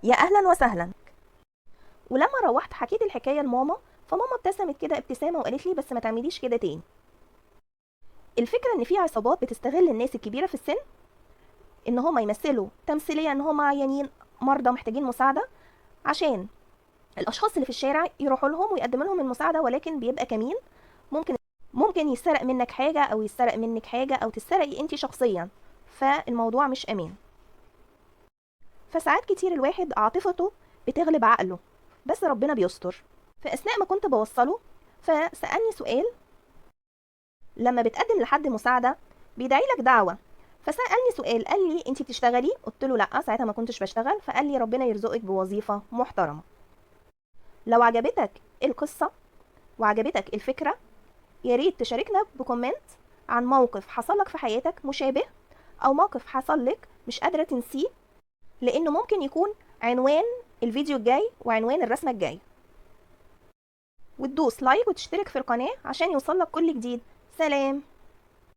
يا اهلا وسهلا. ولما روحت حكيت الحكايه لماما، فماما ابتسمت كده ابتسامه وقالت لي بس ما تعمليش كده تاني. الفكره ان في عصابات بتستغل الناس الكبيره في السن ان هم يمثلوا تمثيليه ان هم عيانين، مرضى محتاجين مساعده، عشان الاشخاص اللي في الشارع يروحوا لهم ويقدموا لهم المساعده، ولكن بيبقى كمين. ممكن ممكن يسرق منك حاجه او يسرق منك حاجه او تسرقي انت شخصيا، فالموضوع مش امان. فساعات كتير الواحد عاطفته بتغلب عقله، بس ربنا بيستر. في اثناء ما كنت بوصله فسالني سؤال: لما بتقدم لحد مساعده بيدعي لك دعوه، فسالني سؤال قال لي انت بتشتغلي؟ قلت له لا، ساعتها ما كنتش بشتغل. فقال لي ربنا يرزقك بوظيفه محترمه. لو عجبتك القصه وعجبتك الفكره، يا ريت تشاركنا بكومنت عن موقف حصل لك في حياتك مشابه، او موقف حصل لك مش قادره تنسيه، لانه ممكن يكون عنوان الفيديو الجاي وعنوان الرسمه الجاي. وتدوس لايك وتشترك في القناه عشان يوصلك كل جديد. سلام.